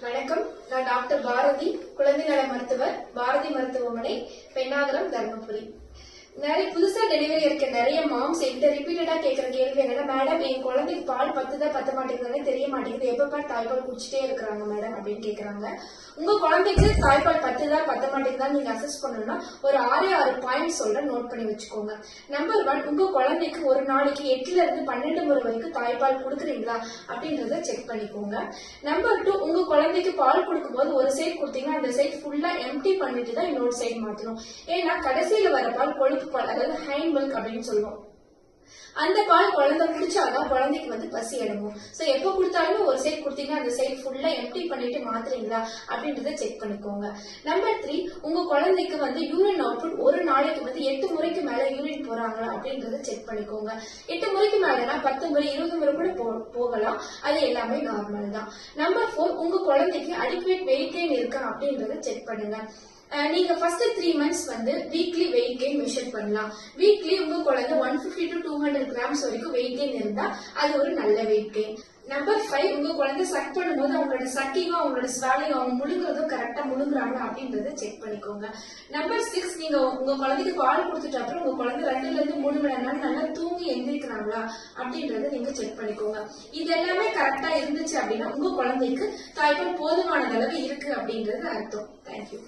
வணக்கம். நான் டாக்டர் பாரதி, குழந்தை நல மருத்துவர், பாரதி மருத்துவமனை, பெண்ணாகரம், தர்மபுரி. நிறைய புதுசா டெலிவரி இருக்க நிறைய மாம்ஸ் என்கிட்ட ரிப்பீட்டடா கேட்கிற கேள்வி என்னன்னா, மேடம் என் குழந்தைக்கு பால் பத்த மாட்டேங்குதுன்னு தெரிய மாட்டேங்குது, எப்ப தாய்ப்பால் குடிச்சிட்டே இருக்கிறாங்க மேடம் அப்படின்னு கேக்குறாங்க. உங்க குழந்தைக்கு தாய்ப்பால் பத்த மாட்டேங்குதான்னு நீங்க அசஸ் பண்ணணும்னா ஒரு 6 பாயிண்ட் சொல்றேன், நோட் பண்ணி வச்சுக்கோங்க. நம்பர் 1, உங்க குழந்தைக்கு ஒரு நாளைக்கு 8 இருந்து 12 முறை வரைக்கும் தாய்ப்பால் கொடுக்குறீங்களா அப்படின்றத செக் பண்ணிக்கோங்க. நம்பர் 2, உங்க குழந்தைக்கு பால் கொடுக்கும் போது ஒரு சைட் கொடுத்தீங்கன்னா அந்த சைட் ஃபுல்லா எம்டி பண்ணிட்டு தான் இன்னொரு சைட் மாத்தணும். ஏன்னா கடைசியில வர பால் கொழுப்பு பால், அதாவது ஹைண்ட் மில்க் அப்படின்னு சொல்லுவோம். அந்த பால் குழந்தை குடிச்சாதான் குழந்தைக்கு பசி அடங்கும். சோ எப்ப கொடுத்தாலும் ஒரு சைட் கொடுத்தீங்கன்னா அந்த சைட் ஃபுல்லா எம்டி பண்ணிட்டு மாத்துறீங்களா அப்படின்றத செக் பண்ணிக்கோங்க. நம்பர் 3, உங்க குழந்தைக்கு யூரின் அவுட்புட் ஒரு நாளைக்கு 8 முறைக்கு மேல யூரின் போறாங்களா அப்படின்றத செக் பண்ணிக்கோங்க. 8 முறைக்கு மேலனா 10 முறை 20 முறை கூட போகலாம், அது எல்லாமே நார்மல் தான். நம்பர் 4, உங்க குழந்தைக்கு அடிக்குவேட் வெயிட் கெயின் இருக்கா அப்படின்றத செக் பண்ணுங்க. நீங்க first 3 months weekly weight gain measure பண்ணலாம். வீக்லி உங்க குழந்தை 150 to 200 கிராம்ஸ் வரைக்கும் வெயிட் கெயின் இருந்தா அது ஒரு நல்ல வெயிட் கெயின். நம்பர் 5, உங்க குழந்தை சக் பண்ணும்போது அவங்களோட சக்கிங்கும் அவங்களோட ஸ்வாலிங் அவங்க முழுங்குறதும் கரெக்டா முழுங்குறாங்க அப்படின்றத செக் பண்ணிக்கோங்க. நம்பர் 6, நீங்க உங்க குழந்தைக்கு பால் கொடுத்துட்டு அப்புறம் உங்க குழந்தை 2 இருந்து 3 மணி நேரம் நல்லா தூங்கி எந்திரிக்கிறாங்களா அப்படின்றத நீங்க செக் பண்ணிக்கோங்க. இது எல்லாமே கரெக்டா இருந்துச்சு அப்படின்னா உங்க குழந்தைக்கு தாய்ப்பால் போதுமான அளவு இருக்கு அப்படின்றது அர்த்தம். தேங்க்யூ.